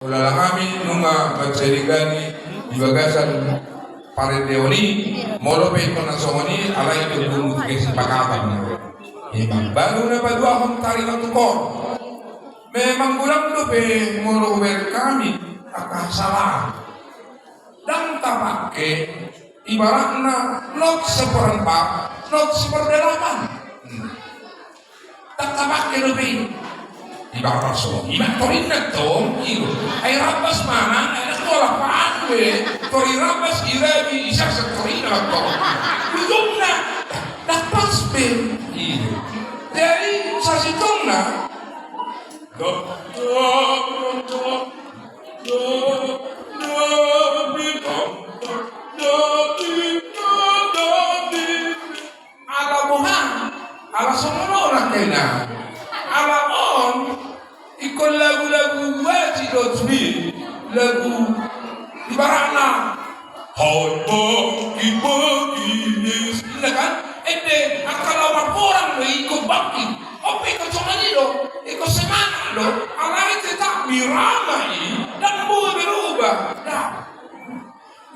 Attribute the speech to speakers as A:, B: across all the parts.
A: Ulala kami nunga magserigani di bagasan paredeoni molo pe ko na somoni alay to bungu ke sipakapan memang baru na padua hon tari na tukor memang gulang do pe molo wer kami akan salah dan tapake ibaratna not seperempat not seperdelapan tak tapake do pe ibarat so ibarat torin na tom iyo ay rabas mana ay nakuha paanwe tori rabas irabi isa sa torin na to yun na dapas pe iyo dari sa sitong na ala buhan ala sumunod na kayo na ala on ikon lagu-lagu wajib dotmi lagu ibaratna bagi kan ede akala orang lo ikut baki ope ko chomani lo iko semana lo alai tetap miramai dan boleh berubah nah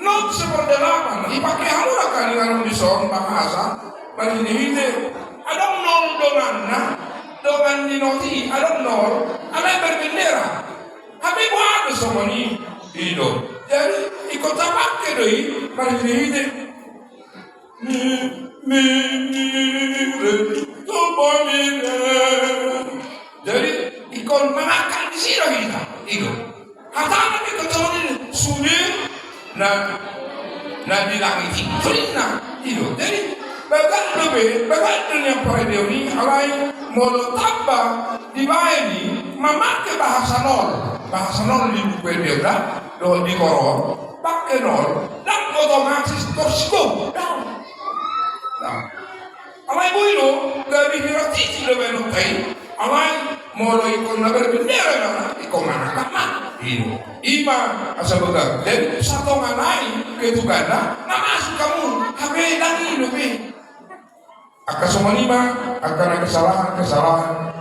A: not seperti apa dipakai hamura kan dalam bison bahasa bagi ini ada nol dengan dinoti ada nol alai berbendera tapi buat semua ini hidup jadi ikut pakai doi bagi ini jadi ikon mengakan di sini kita itu kata nabi ketemu sudah na bilang itu itu jadi bagaimana yang pada ini alai mau tambah dibayani memakai bahasa nol di buku dia do di koron pakai nol dan otomatis tersebut alai builo dari hirati lo benutai alai molo ikon na berbendera na ikon anak kama ini ima asa baga dan satu manai ketugana namas kamu habe lagi lo be akan semua lima akan kesalahan